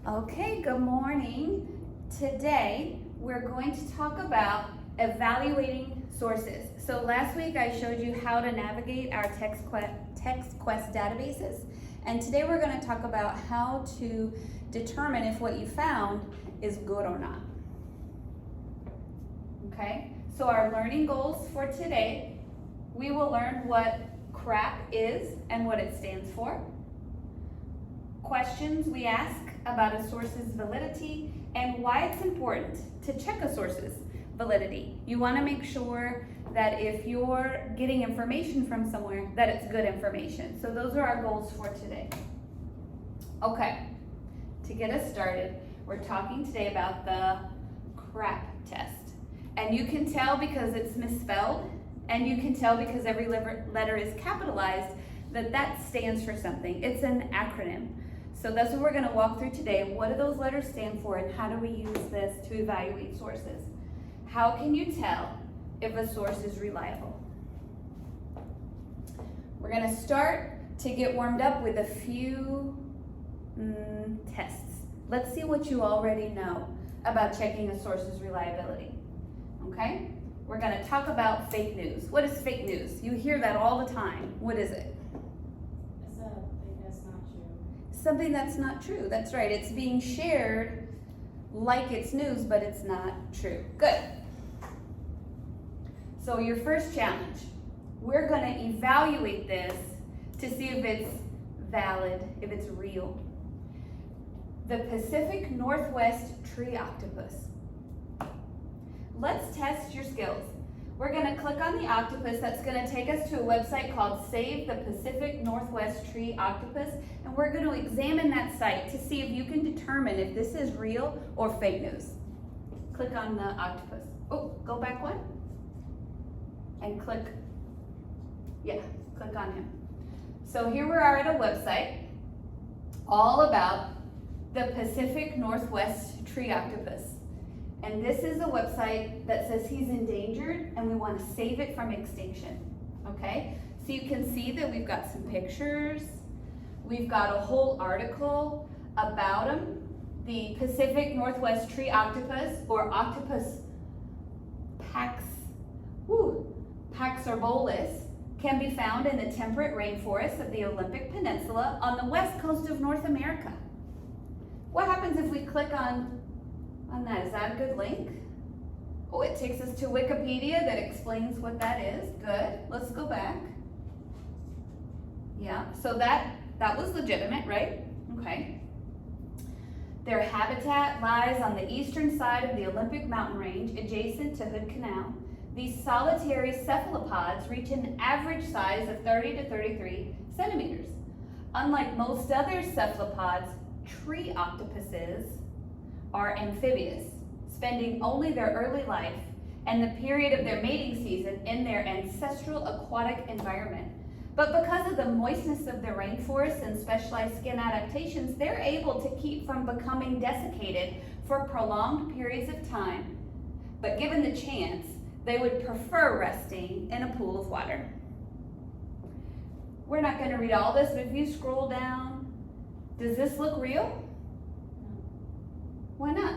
Okay, good morning. Today we're going to talk about evaluating sources. So last week I showed you how to navigate our TextQuest databases, and today we're going to talk about how to determine if what you found is good or not. Okay, so our learning goals for today, we will learn what CRAAP is and what it stands for. Questions we ask about a source's validity and why it's important to check a source's validity. You want to make sure that if you're getting information from somewhere, that it's good information. So those are our goals for today. Okay, to get us started, we're talking today about the CRAAP test. And you can tell because it's misspelled, and you can tell because every letter is capitalized that stands for something. It's an acronym. So that's what we're going to walk through today. What do those letters stand for, and how do we use this to evaluate sources? How can you tell if a source is reliable? We're going to start to get warmed up with a few tests. Let's see what you already know about checking a source's reliability. Okay? We're going to talk about fake news. What is fake news? You hear that all the time. What is it? Something that's not true. That's right. It's being shared like it's news, but it's not true. Good. So your first challenge, we're going to evaluate this to see if it's valid, if it's real. The Pacific Northwest tree octopus. Let's test your skills. We're going to click on the octopus. That's going to take us to a website called Save the Pacific Northwest Tree Octopus, and we're going to examine that site to see if you can determine if this is real or fake news. Click on the octopus. Oh, go back one. And click on him. So here we are at a website all about the Pacific Northwest Tree Octopus. And this is a website that says he's endangered and we want to save it from extinction, okay? So you can see that we've got some pictures. We've got a whole article about him. The Pacific Northwest Tree Octopus, or Octopus paxarbolis, can be found in the temperate rainforests of the Olympic Peninsula on the west coast of North America. What happens if we click on that? Is that a good link? Oh, it takes us to Wikipedia that explains what that is. Good. Let's go back. Yeah, so that was legitimate, right? Okay. Their habitat lies on the eastern side of the Olympic mountain range, adjacent to Hood Canal. These solitary cephalopods reach an average size of 30 to 33 centimeters. Unlike most other cephalopods, tree octopuses are amphibious, spending only their early life and the period of their mating season in their ancestral aquatic environment. But because of the moistness of the rainforest and specialized skin adaptations, they're able to keep from becoming desiccated for prolonged periods of time. But given the chance, they would prefer resting in a pool of water. We're not going to read all this, but if you scroll down, does this look real? Why not?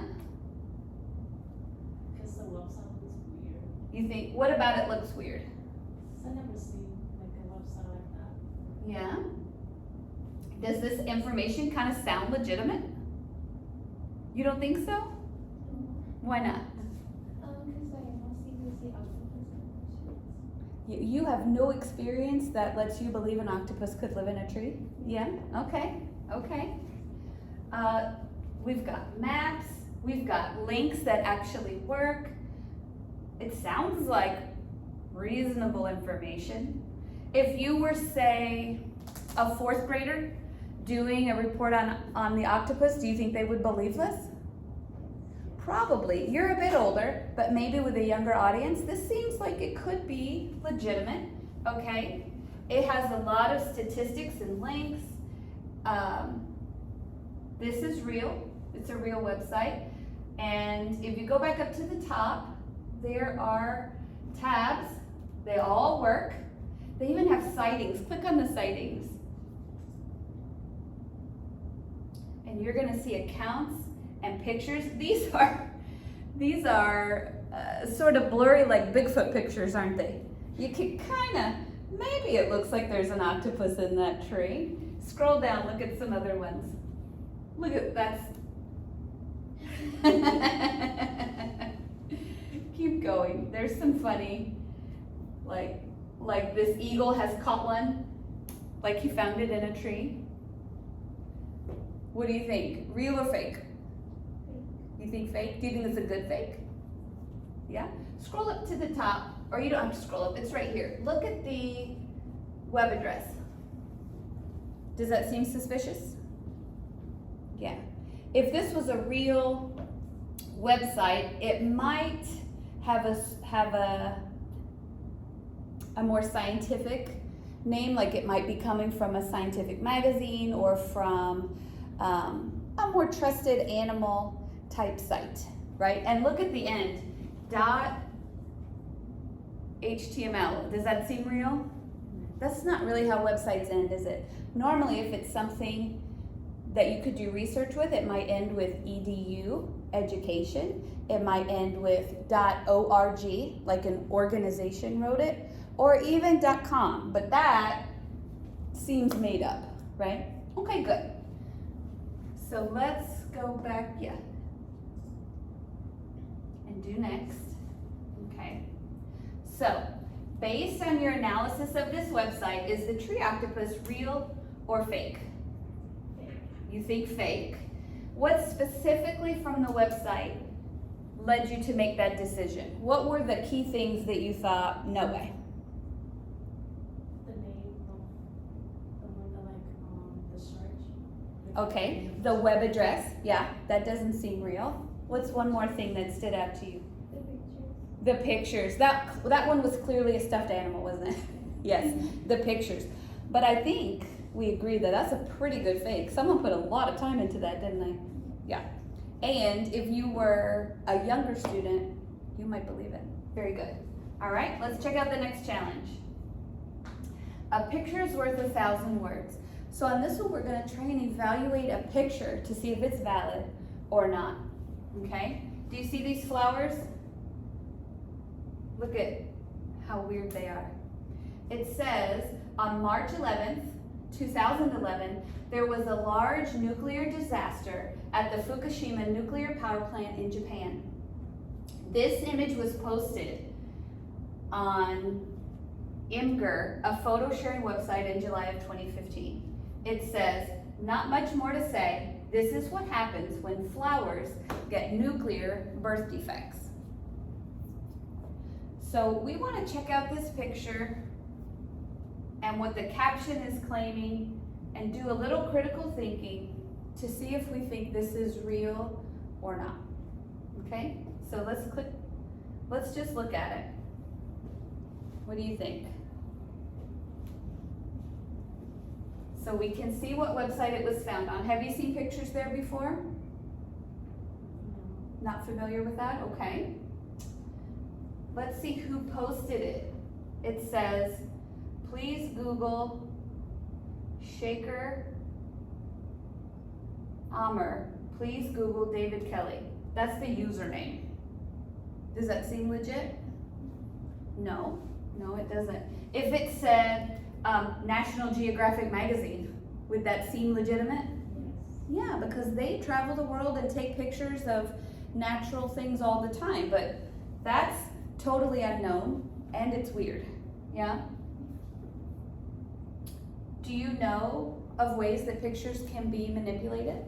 Because the website looks weird. You think, what about it looks weird? I've never seen like a website like that. Yeah. Does this information kind of sound legitimate? You don't think so? Why not? Because I mostly see octopus. You have no experience that lets you believe an octopus could live in a tree? Yeah, okay. We've got maps, we've got links that actually work. It sounds like reasonable information. If you were, say, a fourth grader doing a report on the octopus, do you think they would believe this? Probably. You're a bit older, but maybe with a younger audience, this seems like it could be legitimate, okay? It has a lot of statistics and links. This is real. It's a real website. And if you go back up to the top, there are tabs. They all work. They even have sightings. Click on the sightings. and you're gonna see accounts and pictures. These are sort of blurry, like Bigfoot pictures, aren't they? You can maybe it looks like there's an octopus in that tree. Scroll down, look at some other ones. Look at that's. Keep going. There's some funny, like this eagle has caught one, like he found it in a tree. What do you think? Real or fake? You think fake? Do you think it's a good fake? Yeah? Scroll up to the top, or you don't have to scroll up, it's right here. Look at the web address. Does that seem suspicious? Yeah. If this was a real website, it might have a more scientific name, like it might be coming from a scientific magazine or from a more trusted animal type site, right? And look at the end, .html. Does that seem real? That's not really how websites end, is it? Normally, if it's something that you could do research with, it might end with edu, education. It might end with .org, like an organization wrote it, or even .com, but that seems made up, right? Okay, good. So let's go back, and do next. Okay. So, based on your analysis of this website, is the tree octopus real or fake? You think fake. What specifically from the website led you to make that decision? What were the key things that you thought, no way? The name of the one that the search. Okay, the web address, yeah, that doesn't seem real. What's one more thing that stood out to you? The pictures. The pictures. That one was clearly a stuffed animal, wasn't it? Yes, the pictures. But I think we agree that that's a pretty good fake. Someone put a lot of time into that, didn't they? Yeah. And if you were a younger student, you might believe it. Very good. All right, let's check out the next challenge. A picture is worth 1,000 words. So on this one, we're going to try and evaluate a picture to see if it's valid or not. Okay? Do you see these flowers? Look at how weird they are. It says, on March 11th, 2011, there was a large nuclear disaster at the Fukushima nuclear power plant in Japan. This image was posted on Imgur, a photo sharing website, in July of 2015. It says, not much more to say. This is what happens when flowers get nuclear birth defects. So we want to check out this picture and what the caption is claiming and do a little critical thinking to see if we think this is real or not. Okay, so let's just look at it. What do you think? So we can see what website it was found on. Have you seen pictures there before? Not familiar with that? Okay. Let's see who posted it. It says, please Google Shaker Amr. Please Google David Kelly. That's the username. Does that seem legit? No, it doesn't. If it said National Geographic magazine, would that seem legitimate? Yes. Yeah, because they travel the world and take pictures of natural things all the time, but that's totally unknown and it's weird. Yeah? Do you know of ways that pictures can be manipulated?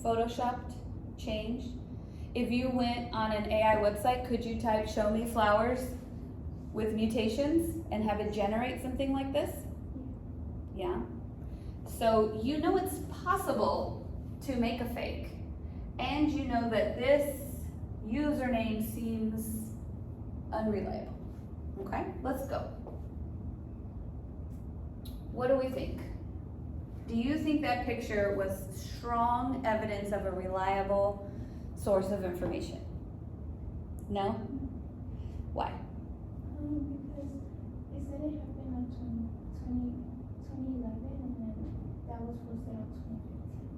Photoshopped, changed? If you went on an AI website, could you type show me flowers with mutations and have it generate something like this? Yeah. So you know it's possible to make a fake, and you know that this username seems unreliable. Okay, let's go. What do we think? Do you think that picture was strong evidence of a reliable source of information? No? Why? Because it said it happened in 2011, and then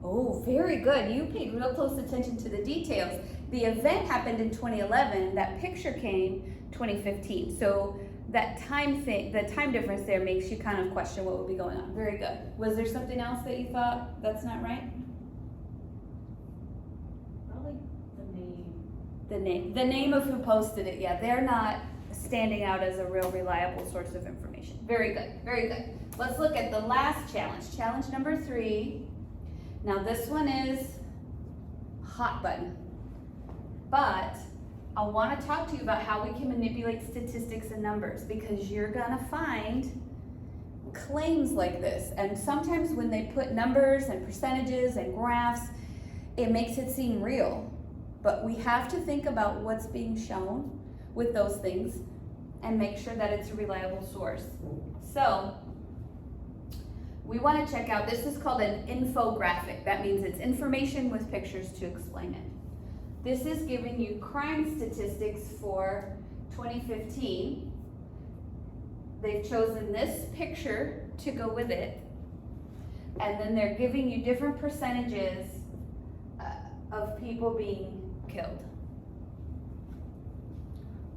Oh, very good. You paid real close attention to the details. The event happened in 2011. That picture came 2015. So that the time difference there makes you kind of question what would be going on. Very good. Was there something else that you thought that's not right? Probably the name. The name of who posted it. Yeah, they're not standing out as a real reliable source of information. Very good, very good. Let's look at the last challenge. Challenge number 3. Now this one is hot button, but I want to talk to you about how we can manipulate statistics and numbers, because you're gonna find claims like this, and sometimes when they put numbers and percentages and graphs, it makes it seem real, but we have to think about what's being shown with those things and make sure that it's a reliable source. So we want to check out, this is called an infographic. That means it's information with pictures to explain it. This is giving you crime statistics for 2015. They've chosen this picture to go with it, and then they're giving you different percentages of people being killed.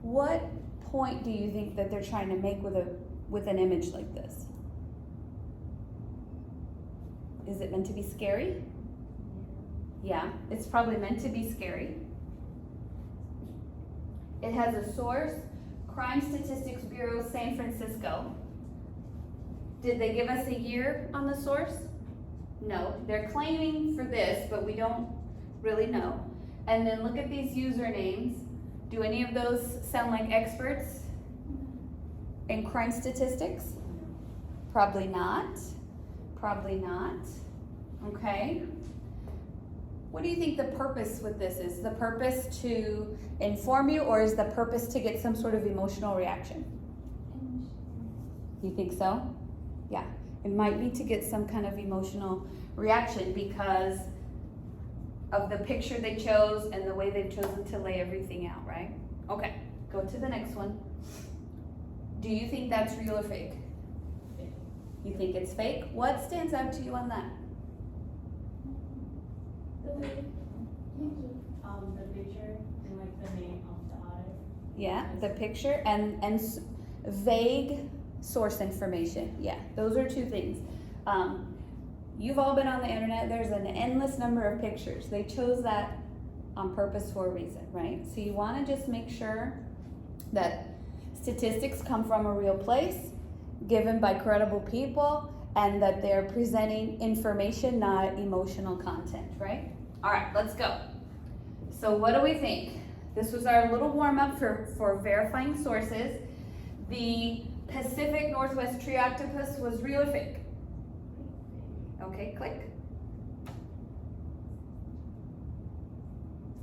What point do you think that they're trying to make with an image like this? Is it meant to be scary? Yeah, it's probably meant to be scary. It has a source, Crime Statistics Bureau, San Francisco. Did they give us a year on the source? No, they're claiming for this, but we don't really know. And then look at these usernames. Do any of those sound like experts in crime statistics? Probably not. Probably not. Okay. What do you think the purpose with this is? The purpose to inform you, or is the purpose to get some sort of emotional reaction? You think so? Yeah. It might be to get some kind of emotional reaction because of the picture they chose and the way they've chosen to lay everything out, right? Okay, go to the next one. Do you think that's real or fake? Fake. You think it's fake? What stands out to you on that? The picture and like the name of the author. Yeah, the picture and vague source information. Yeah, those are two things. You've all been on the internet. There's an endless number of pictures. They chose that on purpose for a reason, right? So you want to just make sure that statistics come from a real place, given by credible people, and that they're presenting information, not emotional content, right? All right, let's go. So what do we think? This was our little warm-up for verifying sources. The Pacific Northwest tree octopus was real or fake? Okay, click.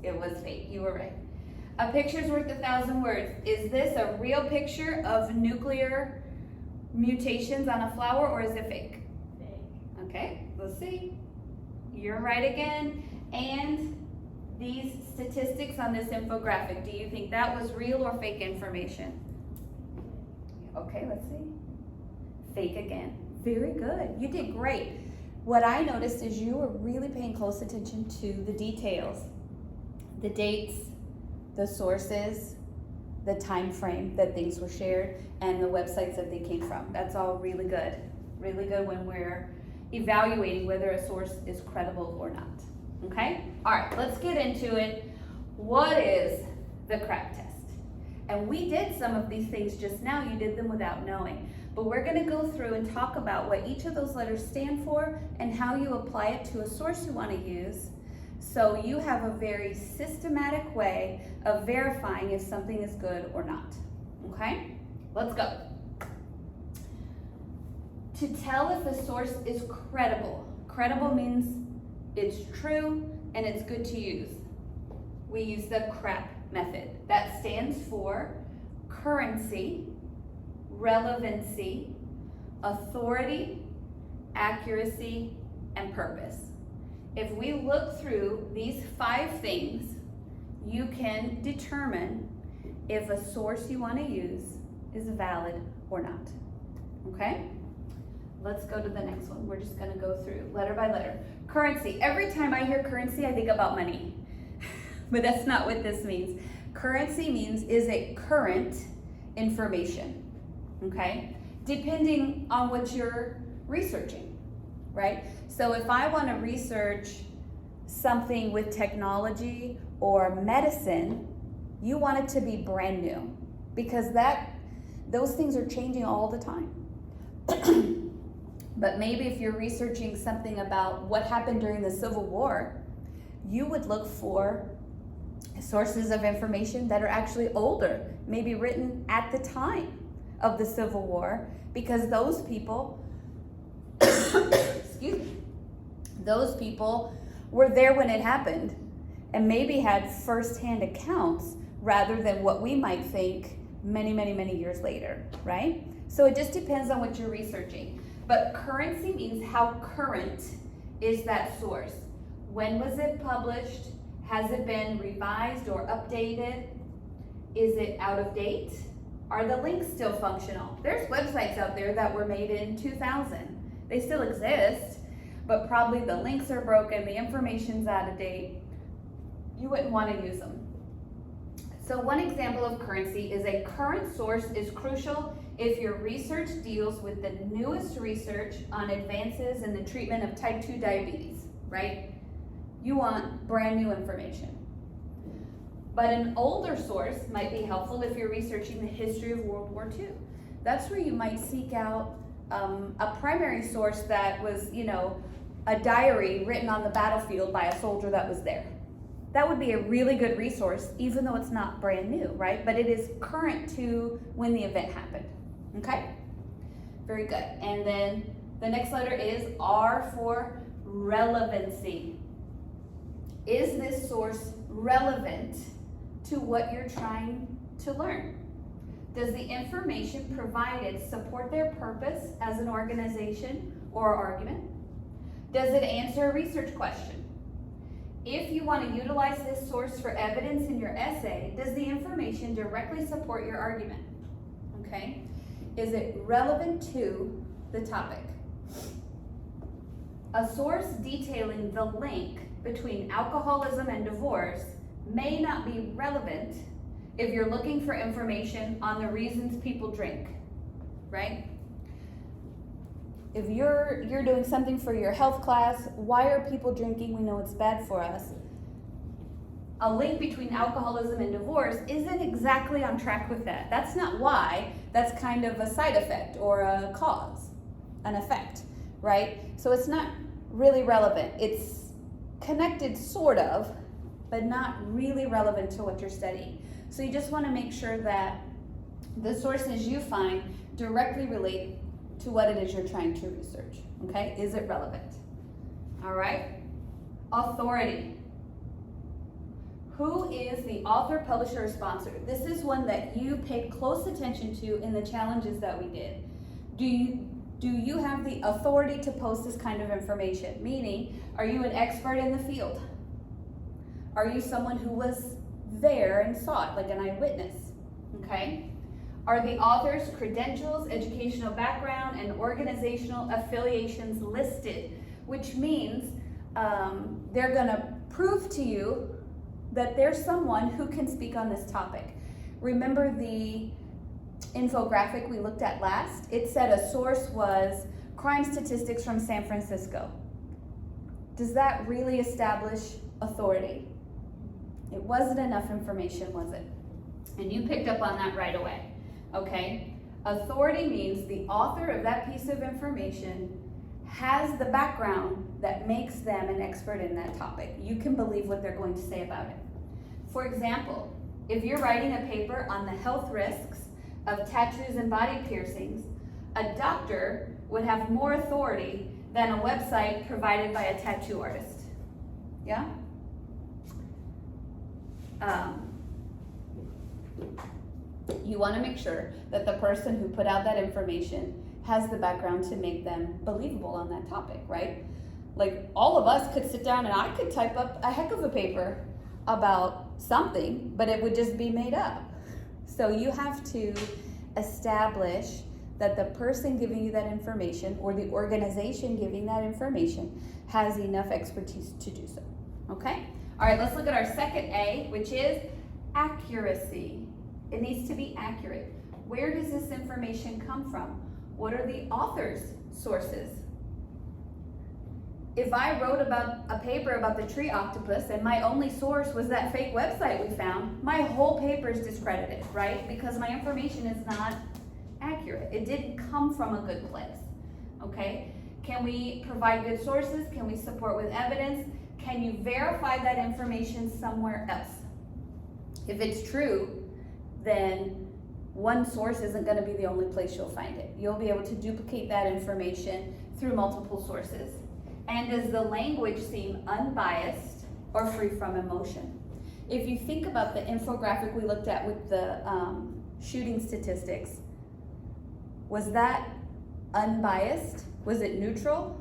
It was fake, you were right. A picture's worth 1,000 words. Is this a real picture of nuclear mutations on a flower, or is it fake? Fake. Okay, let's see. You're right again. And these statistics on this infographic, do you think that was real or fake information? Okay, let's see. Fake again. Very good. You did great. What I noticed is you were really paying close attention to the details, the dates, the sources, the time frame that things were shared, and the websites that they came from. That's all really good. Really good when we're evaluating whether a source is credible or not. Okay? All right, let's get into it. What is the CRAAP test? And we did some of these things just now. You did them without knowing. But we're going to go through and talk about what each of those letters stand for and how you apply it to a source you want to use, so you have a very systematic way of verifying if something is good or not. Okay? Let's go. To tell if a source is credible. Credible means it's true and it's good to use. We use the CRAAP method. That stands for currency, relevancy, authority, accuracy, and purpose. If we look through these 5 things, you can determine if a source you want to use is valid or not. Okay? let's go to the next one. We're just gonna go through letter by letter. Currency. Every time I hear currency, I think about money. But that's not what this means. Currency means is it current information, okay? Depending on what you're researching, right? So if I want to research something with technology or medicine, you want it to be brand new because those things are changing all the time. But maybe if you're researching something about what happened during the Civil War, you would look for sources of information that are actually older, maybe written at the time of the Civil War, because those people, excuse me, those people were there when it happened and maybe had firsthand accounts rather than what we might think many, many, many years later, right? So it just depends on what you're researching. But currency means how current is that source. When was it published? Has it been revised or updated? Is it out of date? Are the links still functional? There's websites out there that were made in 2000. They still exist, but probably the links are broken, the information's out of date. You wouldn't want to use them. So one example of currency is a current source is crucial if your research deals with the newest research on advances in the treatment of type 2 diabetes, right? You want brand new information. But an older source might be helpful if you're researching the history of World War II. That's where you might seek out a primary source that was, a diary written on the battlefield by a soldier that was there. That would be a really good resource, even though it's not brand new, right? But it is current to when the event happened, okay? Very good. And then the next letter is R for relevancy. Is this source relevant to what you're trying to learn? Does the information provided support their purpose as an organization or argument? Does it answer a research question? If you want to utilize this source for evidence in your essay, does the information directly support your argument? Okay? Is it relevant to the topic? A source detailing the link between alcoholism and divorce may not be relevant if you're looking for information on the reasons people drink, right? If you're doing something for your health class, why are people drinking? We know it's bad for us. A link between alcoholism and divorce isn't exactly on track with that. That's not why, that's kind of a side effect or a cause, an effect, right? So it's not really relevant. It's connected sort of, but not really relevant to what you're studying. So you just want to make sure that the sources you find directly relate to what it is you're trying to research, okay? Is it relevant? All right. Authority. Who is the author, publisher, or sponsor? This is one that you paid close attention to in the challenges that we did. Do you have the authority to post this kind of information? Meaning, are you an expert in the field? Are you someone who was there and saw it, like an eyewitness? Okay. Are the author's credentials, educational background, and organizational affiliations listed? Which means they're going to prove to you that there's someone who can speak on this topic. Remember the infographic we looked at last? It said a source was crime statistics from San Francisco. Does that really establish authority? It wasn't enough information, was it? And you picked up on that right away. Okay, authority means the author of that piece of information has the background that makes them an expert in that topic. You can believe what they're going to say about it. For example, if you're writing a paper on the health risks of tattoos and body piercings, a doctor would have more authority than a website provided by a tattoo artist. Yeah? You want to make sure that the person who put out that information has the background to make them believable on that topic, right? Like all of us could sit down and I could type up a heck of a paper about something, but it would just be made up. So you have to establish that the person giving you that information or the organization giving that information has enough expertise to do so, okay? All right, let's look at our second A, which is accuracy. It needs to be accurate. Where does this information come from? What are the author's sources? If I wrote about a paper about the tree octopus and my only source was that fake website we found, my whole paper is discredited, right? Because my information is not accurate. It didn't come from a good place, okay? Can we provide good sources? Can we support with evidence? Can you verify that information somewhere else? If it's true, then one source isn't going to be the only place you'll find it. You'll be able to duplicate that information through multiple sources. And does the language seem unbiased or free from emotion? If you think about the infographic we looked at with the shooting statistics, was that unbiased? Was it neutral?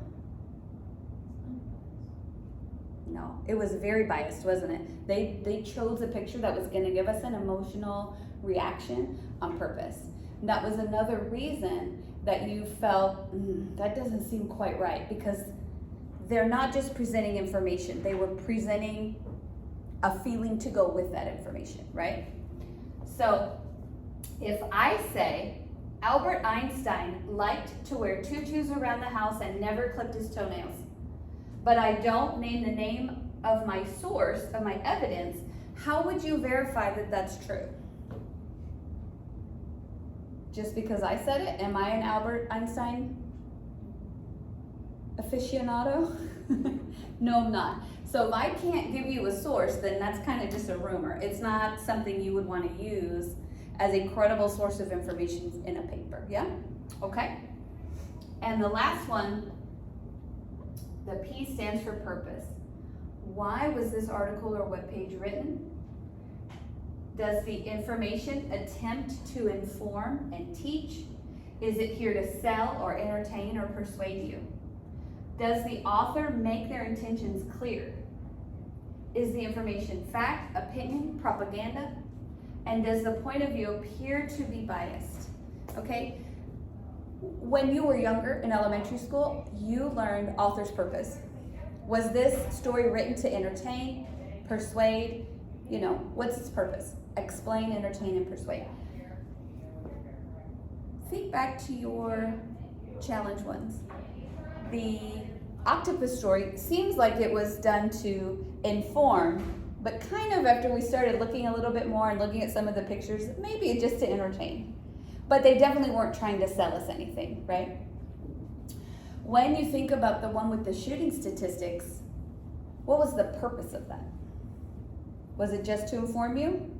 No, it was very biased, wasn't it? They chose a picture that was going to give us an emotional reaction on purpose. And that was another reason that you felt, that doesn't seem quite right, because they're not just presenting information, they were presenting a feeling to go with that information, right? So if I say, Albert Einstein liked to wear tutus around the house and never clipped his toenails, but I don't name the name of my source, of my evidence, how would you verify that that's true? Just because I said it, am I an Albert Einstein aficionado? No, I'm not. So if I can't give you a source, then that's kind of just a rumor. It's not something you would want to use as a credible source of information in a paper, yeah? Okay? And the last one, the P stands for purpose. Why was this article or webpage written? Does the information attempt to inform and teach? Is it here to sell or entertain or persuade you? Does the author make their intentions clear? Is the information fact, opinion, propaganda? And does the point of view appear to be biased? Okay? When you were younger in elementary school, you learned author's purpose. Was this story written to entertain, persuade? You know, what's its purpose? Explain, entertain, and persuade. Think back to your challenge ones. The octopus story seems like it was done to inform, but kind of after we started looking a little bit more and looking at some of the pictures, maybe just to entertain. But they definitely weren't trying to sell us anything, right? When you think about the one with the shooting statistics, what was the purpose of that? Was it just to inform you?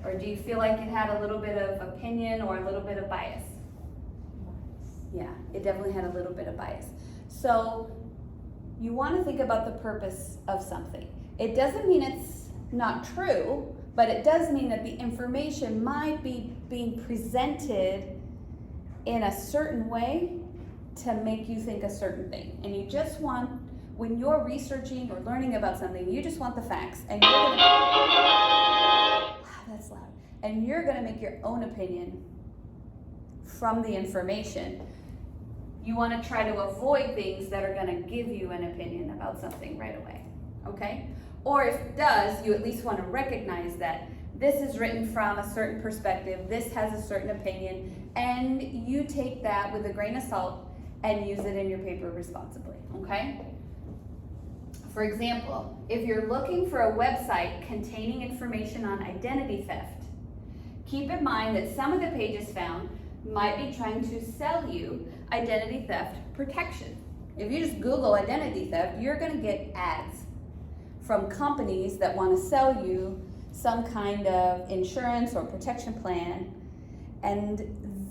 Or do you feel like it had a little bit of opinion or a little bit of bias? Yeah, it definitely had a little bit of bias. So you want to think about the purpose of something. It doesn't mean it's not true, but it does mean that the information might be being presented in a certain way to make you think a certain thing. And you just want, when you're researching or learning about something, you just want the facts, and you're gonna, that's loud. And you're gonna make your own opinion from the information. You want to try to avoid things that are going to give you an opinion about something right away, okay? Or if it does, you at least want to recognize that this is written from a certain perspective, this has a certain opinion, and you take that with a grain of salt and use it in your paper responsibly, okay? For example, if you're looking for a website containing information on identity theft, keep in mind that some of the pages found might be trying to sell you identity theft protection. If you just Google identity theft, you're going to get ads from companies that want to sell you some kind of insurance or protection plan, and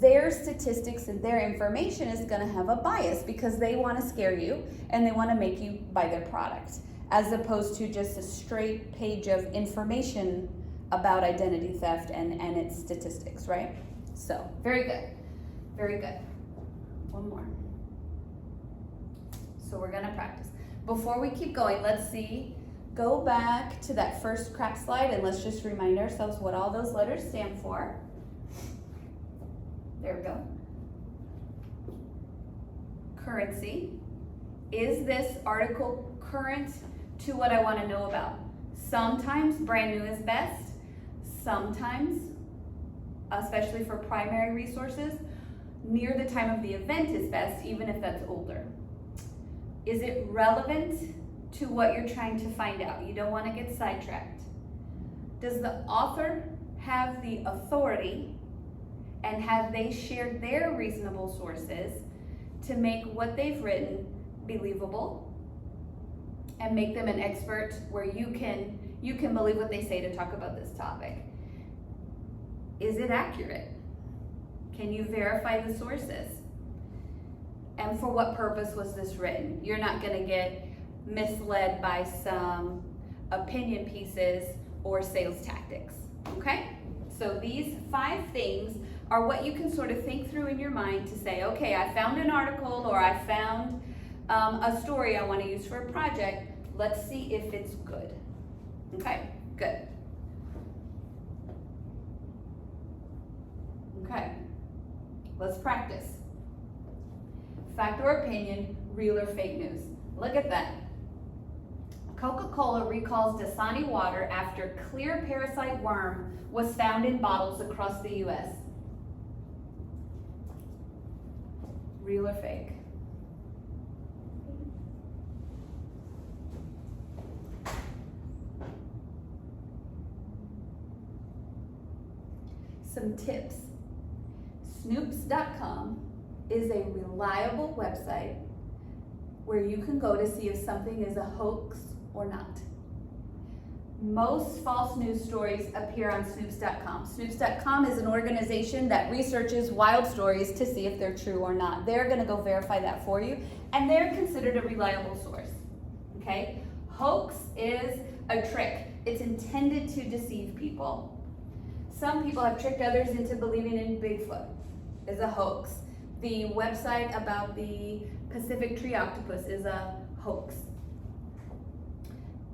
their statistics and their information is going to have a bias because they want to scare you and they want to make you buy their product, as opposed to just a straight page of information about identity theft and its statistics, right? So, very good. Very good. One more. So we're gonna practice. Before we keep going, let's see. Go back to that first CRAAP slide and let's just remind ourselves what all those letters stand for. There we go. Currency. Is this article current to what I want to know about? Sometimes brand new is best. Sometimes, especially for primary resources, near the time of the event is best, even if that's older. Is it relevant to what you're trying to find out? You don't want to get sidetracked. Does the author have the authority, and have they shared their reasonable sources to make what they've written believable and make them an expert where you can believe what they say to talk about this topic? Is it accurate? Can you verify the sources? And for what purpose was this written? You're not going to get misled by some opinion pieces or sales tactics, okay? So these 5 things are what you can sort of think through in your mind to say, okay, I found an article, or I found a story I want to use for a project. Let's see if it's good. Okay, good. Okay, let's practice. Fact or opinion, real or fake news. Look at that. Coca-Cola recalls Dasani water after clear parasite worm was found in bottles across the U.S. Real or fake? Some tips. Snoops.com is a reliable website where you can go to see if something is a hoax or not. Most false news stories appear on Snoops.com. Snoops.com is an organization that researches wild stories to see if they're true or not. They're going to go verify that for you, and they're considered a reliable source. Okay? Hoax is a trick. It's intended to deceive people. Some people have tricked others into believing in Bigfoot is a hoax. The website about the Pacific tree octopus is a hoax.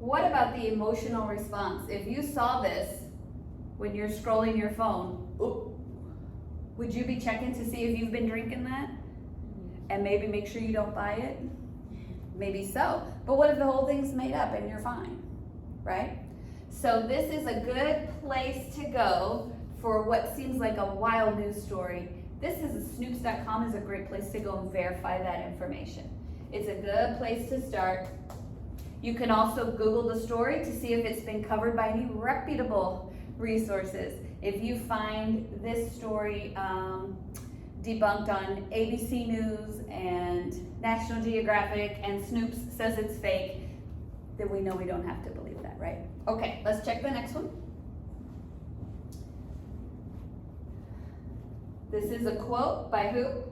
What about the emotional response? If you saw this when you're scrolling your phone, would you be checking to see if you've been drinking that? And maybe make sure you don't buy it? Maybe so. But what if the whole thing's made up and you're fine, right? So this is a good place to go for what seems like a wild news story. Snoops.com is a great place to go and verify that information. It's a good place to start. You can also Google the story to see if it's been covered by any reputable resources. If you find this story debunked on ABC News and National Geographic and Snoops says it's fake, then we know we don't have to believe that, right? Okay, let's check the next one. This is a quote by who?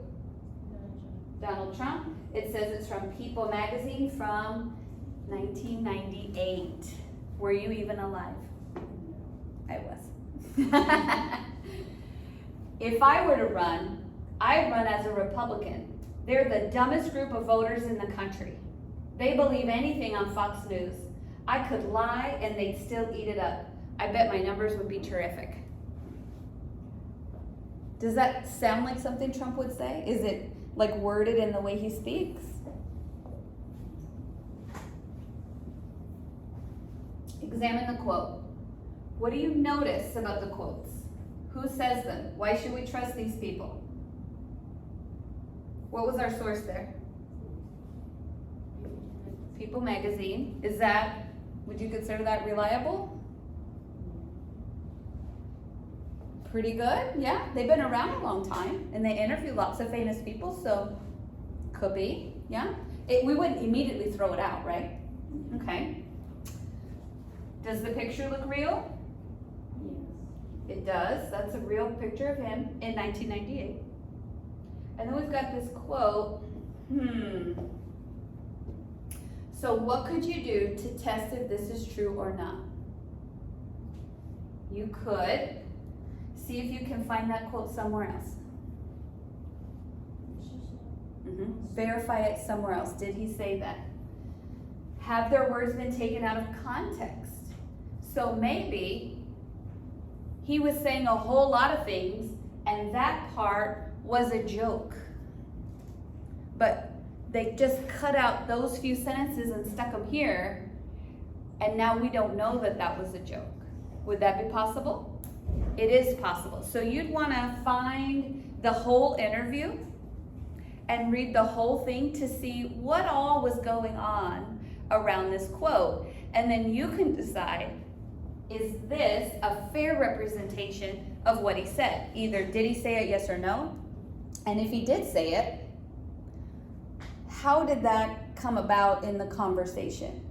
Donald Trump. It says it's from People magazine from 1998. Were you even alive? I was. If I were to run, I'd run as a Republican. They're the dumbest group of voters in the country. They believe anything on Fox News. I could lie and they'd still eat it up. I bet my numbers would be terrific. Does that sound like something Trump would say? Is it like worded in the way he speaks? Examine the quote. What do you notice about the quotes? Who says them? Why should we trust these people? What was our source there? People magazine. Would you consider that reliable? Pretty good, yeah. They've been around a long time and they interview lots of famous people, so could be, yeah. We wouldn't immediately throw it out, right? Okay. Does the picture look real? Yes. It does. That's a real picture of him in 1998. And then we've got this quote. So what could you do to test if this is true or not? You could see if you can find that quote somewhere else. Verify it somewhere else. Did he say that? Have their words been taken out of context? So maybe he was saying a whole lot of things and that part was a joke. But they just cut out those few sentences and stuck them here, and now we don't know that that was a joke. Would that be possible? It is possible. So you'd want to find the whole interview and read the whole thing to see what all was going on around this quote. And then you can decide, is this a fair representation of what he said? Either did he say it, yes or no? And if he did say it, how did that come about in the conversation,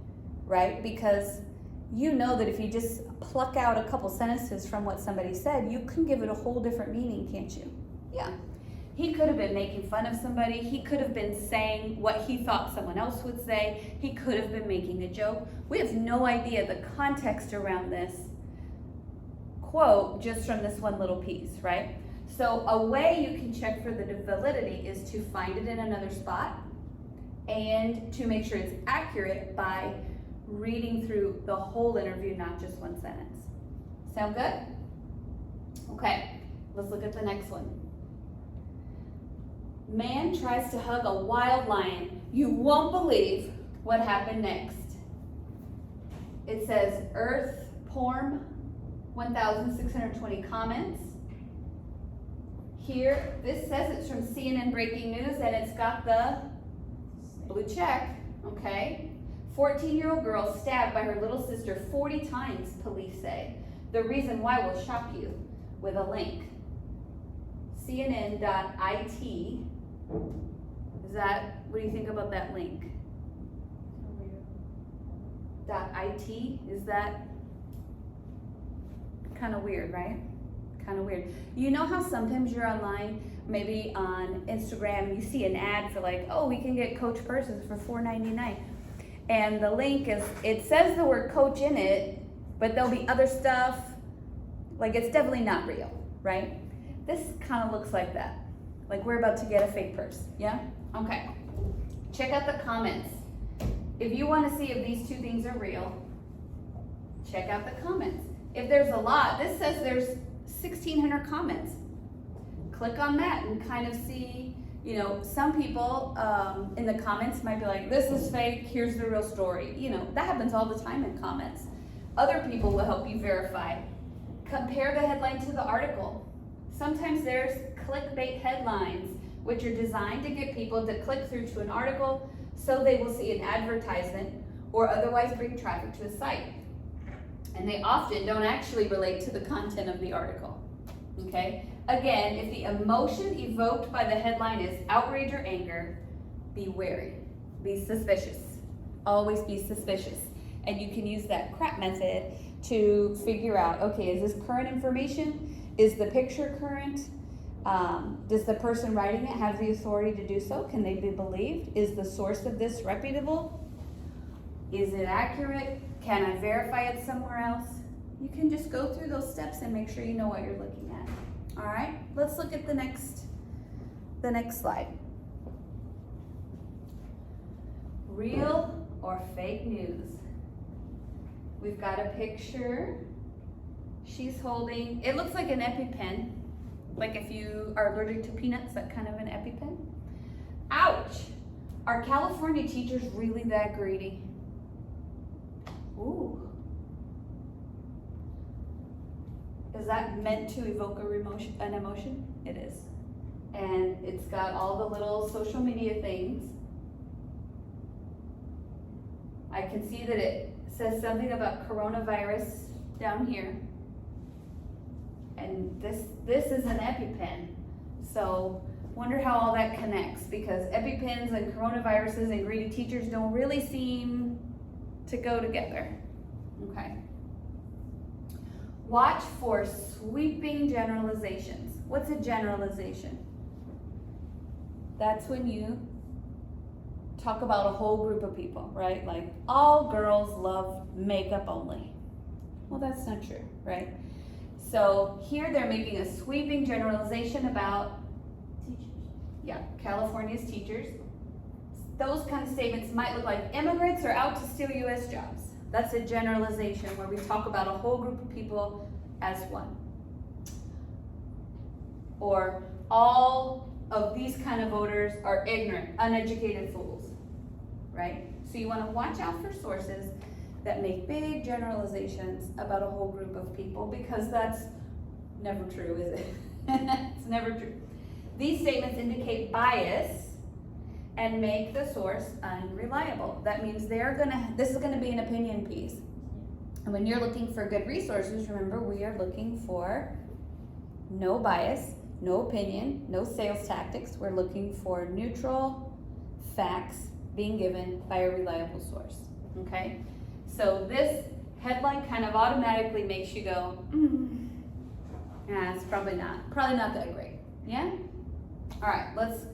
right? Because you know that if you just pluck out a couple sentences from what somebody said, you can give it a whole different meaning, can't you? Yeah. He could have been making fun of somebody. He could have been saying what he thought someone else would say. He could have been making a joke. We have no idea the context around this quote just from this one little piece, right? So a way you can check for the validity is to find it in another spot and to make sure it's accurate by reading through the whole interview, not just one sentence. Sound good? Okay, let's look at the next one. Man tries to hug a wild lion. You won't believe what happened next. It says Earth Porn, 1,620 comments. Here, this says it's from CNN Breaking News, and it's got the blue check, okay? 14-year-old girl stabbed by her little sister 40 times, police say. The reason why will shock you with a link. CNN.it. Is that, what do you think about that link? .it, is that kind of weird, right? Kind of weird. You know how sometimes you're online, maybe on Instagram, you see an ad for like, oh, we can get Coach purses for $4.99. And the link is, it says the word coach in it, but there'll be other stuff. Like, it's definitely not real, right? This kind of looks like that. Like we're about to get a fake purse, yeah? Okay. Check out the comments. If you want to see if these two things are real, check out the comments. If there's a lot, this says there's 1,600 comments. Click on that and kind of see, you know, some people in the comments might be like, this is fake, here's the real story. You know, that happens all the time in comments. Other people will help you verify. Compare the headline to the article. Sometimes there's clickbait headlines, which are designed to get people to click through to an article so they will see an advertisement or otherwise bring traffic to a site. And they often don't actually relate to the content of the article, okay? Again, if the emotion evoked by the headline is outrage or anger, be wary, be suspicious, always be suspicious. And you can use that CRAAP method to figure out, okay, is this current information? Is the picture current? Does the person writing it have the authority to do so? Can they be believed? Is the source of this reputable? Is it accurate? Can I verify it somewhere else? You can just go through those steps and make sure you know what you're looking at. All right, let's look at the next slide. Real or fake news? We've got a picture. She's holding, it looks like an EpiPen. Like if you are allergic to peanuts, that kind of an EpiPen. Ouch! Are California teachers really that greedy? Ooh. Is that meant to evoke an emotion? It is. And it's got all the little social media things. I can see that it says something about coronavirus down here. And this is an EpiPen. So wonder how all that connects, because EpiPens and coronaviruses and greedy teachers don't really seem to go together. Okay. Watch for sweeping generalizations. What's a generalization? That's when you talk about a whole group of people, right? Like, all girls love makeup only. Well, that's not true, right? So here they're making a sweeping generalization about teachers. Yeah, California's teachers. Those kind of statements might look like immigrants are out to steal U.S. jobs. That's a generalization where we talk about a whole group of people as one. Or all of these kind of voters are ignorant, uneducated fools, right? So you wanna watch out for sources that make big generalizations about a whole group of people, because that's never true, is it? It's never true. These statements indicate bias and make the source unreliable. That means this is gonna be an opinion piece. And when you're looking for good resources, remember, we are looking for no bias, no opinion, no sales tactics. We're looking for neutral facts being given by a reliable source, okay? So this headline kind of automatically makes you go, yeah, it's probably not that great, yeah? All right, let's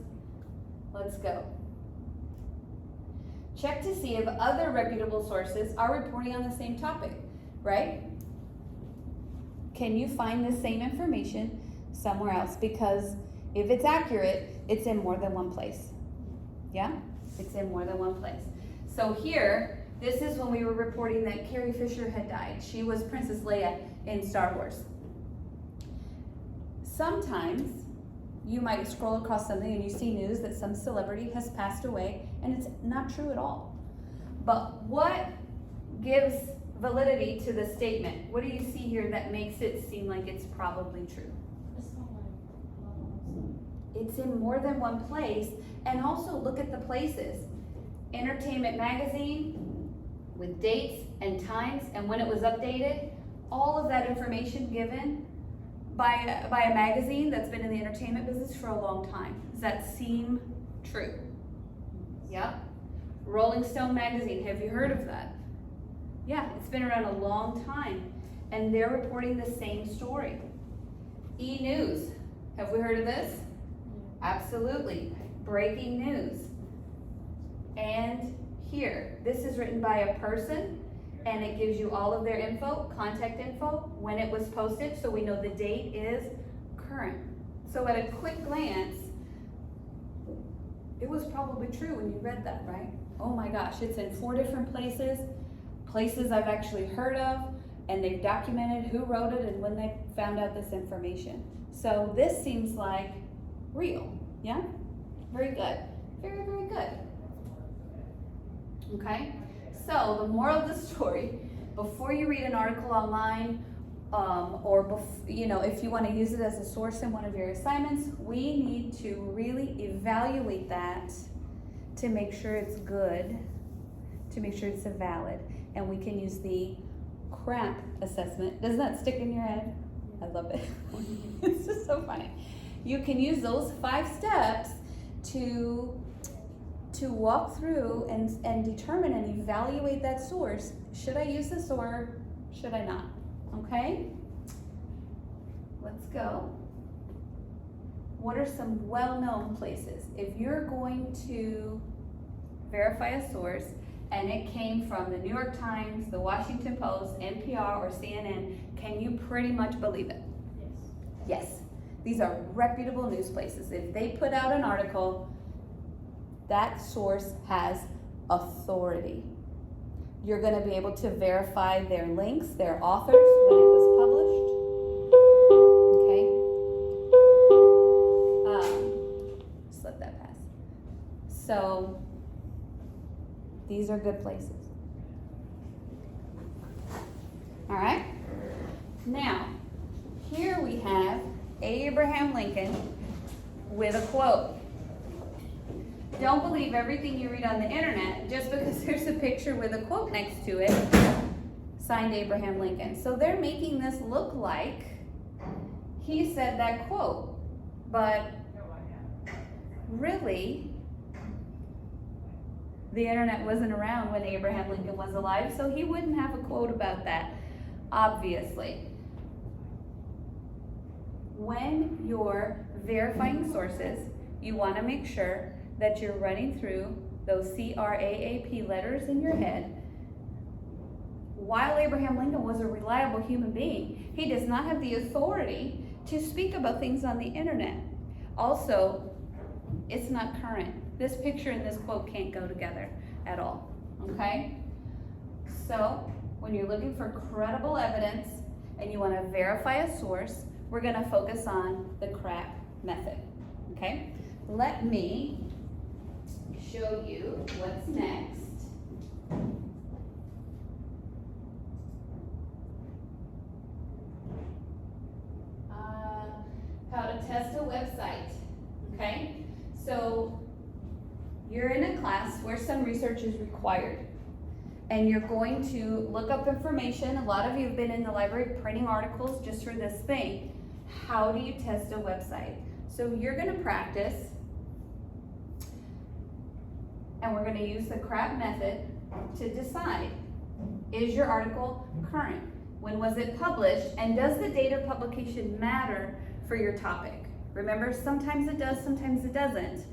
go. Check to see if other reputable sources are reporting on the same topic, right? Can you find the same information somewhere else? Because if it's accurate, it's in more than one place. Yeah? It's in more than one place. So here, this is when we were reporting that Carrie Fisher had died. She was Princess Leia in Star Wars. Sometimes you might scroll across something and you see news that some celebrity has passed away, and it's not true at all. But what gives validity to the statement? What do you see here that makes it seem like it's probably true? It's not like a lot of It's in more than one place, and also look at the places. Entertainment Magazine with dates and times and when it was updated, all of that information given by a magazine that's been in the entertainment business for a long time. Does that seem true? Yeah. Rolling Stone Magazine, have you heard of that? Yeah, it's been around a long time, and they're reporting the same story. E-News, have we heard of this? Absolutely, breaking news. And here, this is written by a person, and it gives you all of their info, contact info, when it was posted, so we know the date is current. So at a quick glance, it was probably true when you read that, right? Oh my gosh, it's in 4 different places I've actually heard of, and they've documented who wrote it and when they found out this information. So this seems like real, yeah? Very good, very, very good. Okay, so the moral of the story, before you read an article online, if you want to use it as a source in one of your assignments, we need to really evaluate that to make sure it's good, to make sure it's valid, and we can use the CRAAP assessment. Doesn't that stick in your head? I love it. It's just so funny. You can use those 5 steps to walk through and determine and evaluate that source. Should I use this or should I not? Okay? Let's go. What are some well-known places? If you're going to verify a source and it came from the New York Times, the Washington Post, NPR, or CNN, can you pretty much believe it? Yes. Yes. These are reputable news places. If they put out an article, that source has authority. You're going to be able to verify their links, their authors, when it was published. Okay. Just let that pass. So these are good places. All right. Now, here we have Abraham Lincoln with a quote. Don't believe everything you read on the internet just because there's a picture with a quote next to it, signed Abraham Lincoln. So they're making this look like he said that quote, but really, the internet wasn't around when Abraham Lincoln was alive, so he wouldn't have a quote about that, obviously. When you're verifying sources, you want to make sure that you're running through those CRAAP letters in your head. While Abraham Lincoln was a reliable human being, he does not have the authority to speak about things on the internet. Also, it's not current. This picture and this quote can't go together at all, okay? So, when you're looking for credible evidence and you want to verify a source, we're going to focus on the CRAAP method, okay? Let me show you what's next. How to test a website, okay? So you're in a class where some research is required, and you're going to look up information. A lot of you have been in the library printing articles just for this thing. How do you test a website? So you're gonna practice, and we're gonna use the CRAAP method to decide, is your article current? When was it published? And does the date of publication matter for your topic? Remember, sometimes it does, sometimes it doesn't.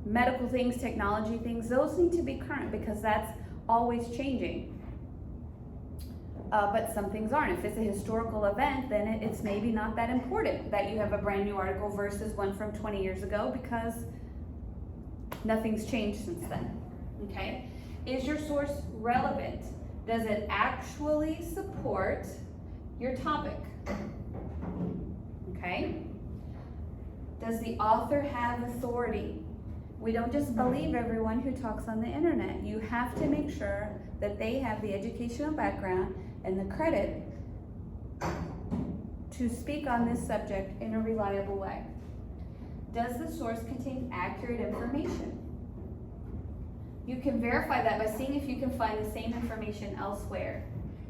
Medical things, technology things, those need to be current because that's always changing. But some things aren't. If it's a historical event, then it's maybe not that important that you have a brand new article versus one from 20 years ago because nothing's changed since then, okay? Is your source relevant? Does it actually support your topic? Okay? Does the author have authority? We don't just believe everyone who talks on the internet. You have to make sure that they have the educational background and the credit to speak on this subject in a reliable way. Does the source contain accurate information? You can verify that by seeing if you can find the same information elsewhere.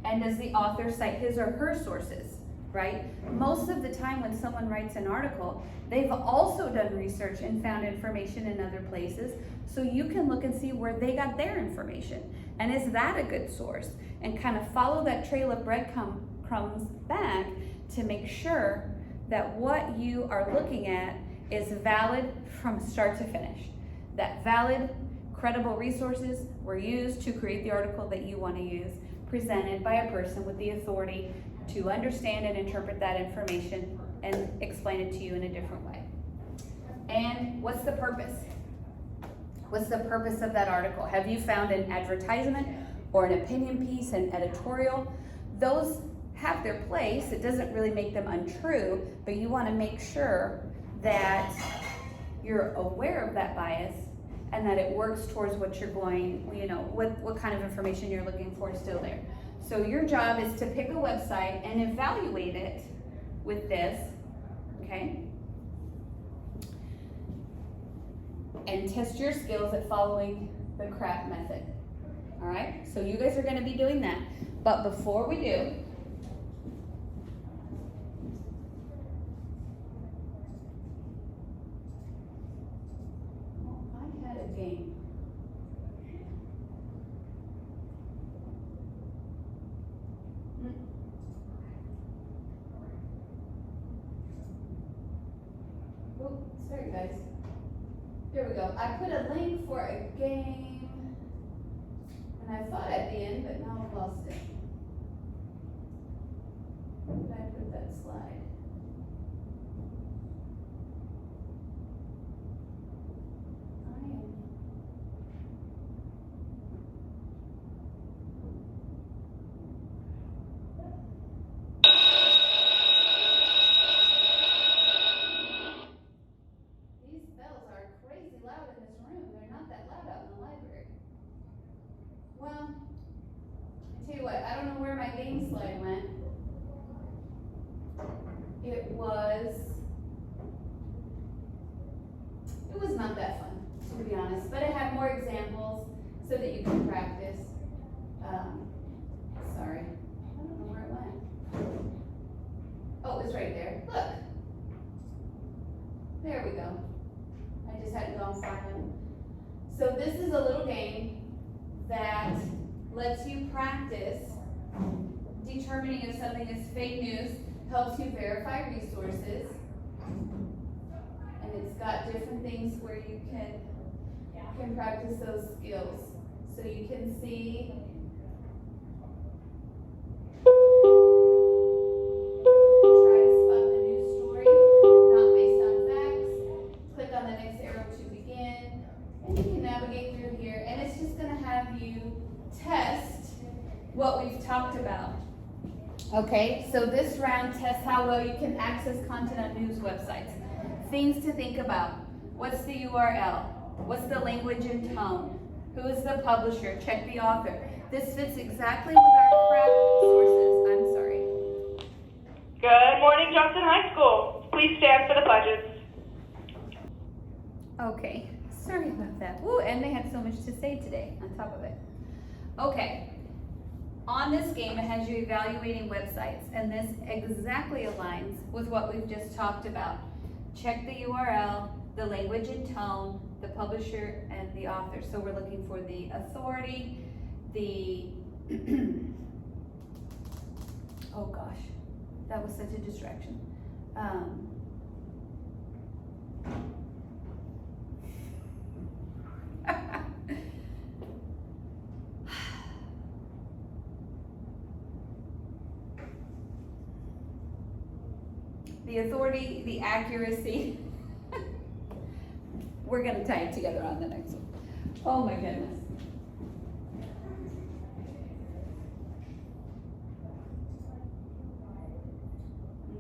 And does the author cite his or her sources, right? Most of the time when someone writes an article, they've also done research and found information in other places, so you can look and see where they got their information. And is that a good source? And kind of follow that trail of breadcrumbs back to make sure that what you are looking at is valid from start to finish. That valid, credible resources were used to create the article that you want to use, presented by a person with the authority to understand and interpret that information and explain it to you in a different way. And what's the purpose? What's the purpose of that article? Have you found an advertisement or an opinion piece, an editorial? Those have their place. It doesn't really make them untrue, but you want to make sure that you're aware of that bias and that it works towards what you're going, what kind of information you're looking for is still there. So your job is to pick a website and evaluate it with this, okay? And test your skills at following the CRAAP method, all right? So you guys are gonna be doing that. But before we do, I had a game. Oh, sorry guys. Here we go. I put a link for a game, and I thought at the end, but now I've lost it. Where did I put that slide? Well, I tell you what, I don't know where my game slide went. It was not that fun, to be honest, but it had more examples so that you can practice. Sorry, I don't know where it went. Oh, it was right there. Look. There we go. I just hadn't gone far enough. So this is a little game that lets you practice determining if something is fake news, helps you verify resources, and it's got different things where you can practice those skills. So you can see try to spot the news story, not based on facts. Click on the next arrow to begin, and you can navigate through here, and it's just going to have you test what we've talked about. Okay, so this round tests how well you can access content on news websites. Things to think about. What's the URL? What's the language and tone? Who is the publisher? Check the author. This fits exactly with our CRAAP sources. I'm sorry. Good morning, Johnson High School. Please stand for the pledges. Okay, sorry about that. Ooh, and they had so much to say today on top of it. Okay, on this game it has you evaluating websites, and this exactly aligns with what we've just talked about. Check the URL, the language and tone, the publisher, and the author. So we're looking for the authority, the, oh gosh, that was such a distraction. The authority, the accuracy. We're gonna tie it together on the next one. Oh my goodness.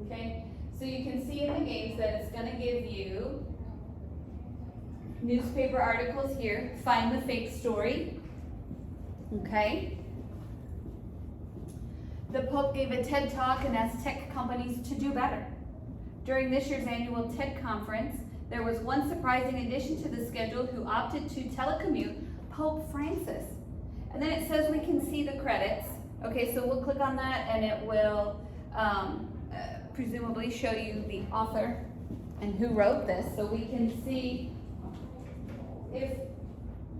Okay, so you can see in the games that it's gonna give you newspaper articles here, find the fake story, okay? The Pope gave a TED Talk and asked tech companies to do better. During this year's annual TED conference, there was one surprising addition to the schedule who opted to telecommute, Pope Francis. And then it says we can see the credits. Okay, so we'll click on that and it will presumably show you the author and who wrote this, so we can see if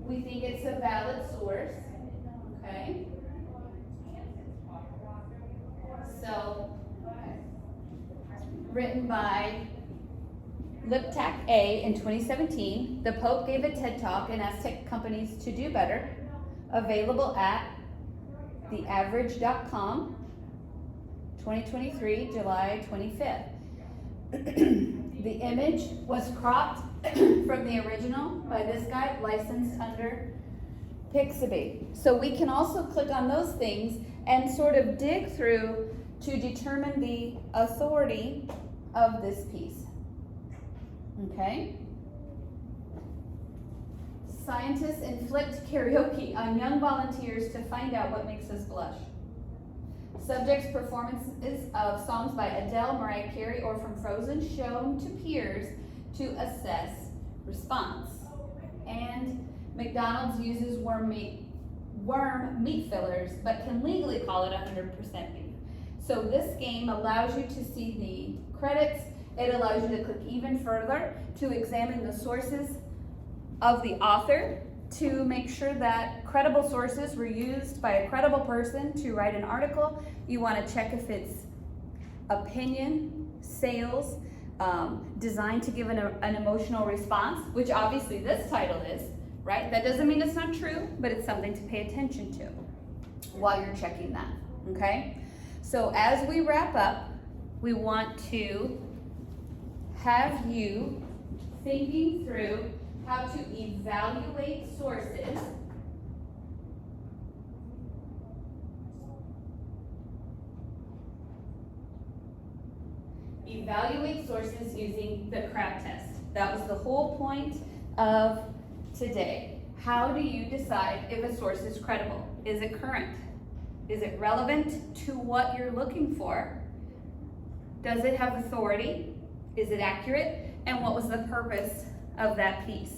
we think it's a valid source. Okay. So, written by Liptak A in 2017, the Pope gave a TED Talk and asked tech companies to do better. Available at theaverage.com, 2023, July 25th. The image was cropped from the original by this guy, licensed under Pixabay. So we can also click on those things and sort of dig through to determine the authority of this piece. Okay? Scientists inflict karaoke on young volunteers to find out what makes us blush. Subjects' performances of songs by Adele, Mariah Carey, or from Frozen shown to peers to assess response. And McDonald's uses worm meat fillers, but can legally call it 100% beef. So this game allows you to see the credits. It allows you to click even further to examine the sources of the author to make sure that credible sources were used by a credible person to write an article. You want to check if it's opinion, sales, designed to give an emotional response, which obviously this title is, right? That doesn't mean it's not true, but it's something to pay attention to while you're checking that, okay? So as we wrap up, we want to have you thinking through how to evaluate sources using the CRAAP test. That was the whole point of today. How do you decide if a source is credible? Is it current? Is it relevant to what you're looking for? Does it have authority? Is it accurate? And what was the purpose of that piece?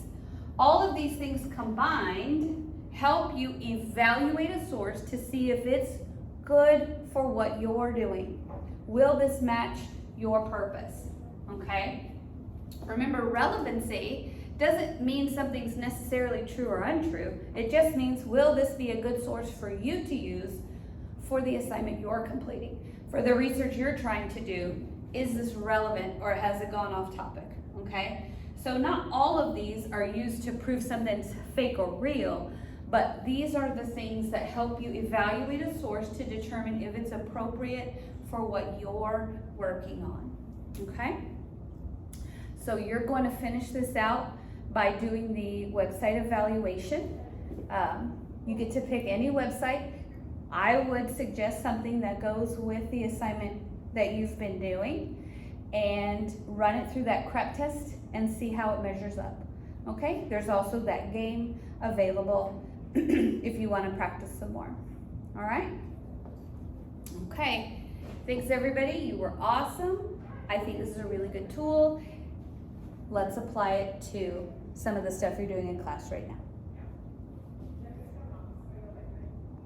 All of these things combined help you evaluate a source to see if it's good for what you're doing. Will this match your purpose? Okay? Remember, relevancy doesn't mean something's necessarily true or untrue. It just means, will this be a good source for you to use for the assignment you're completing? For the research you're trying to do, is this relevant or has it gone off topic? Okay? So not all of these are used to prove something's fake or real, but these are the things that help you evaluate a source to determine if it's appropriate for what you're working on. Okay? So you're going to finish this out by doing the website evaluation. You get to pick any website I would suggest something that goes with the assignment that you've been doing and run it through that CRAAP test and see how it measures up. Okay, there's also that game available if you want to practice some more. All right? Okay, thanks everybody. You were awesome. I think this is a really good tool. Let's apply it to some of the stuff you're doing in class right now.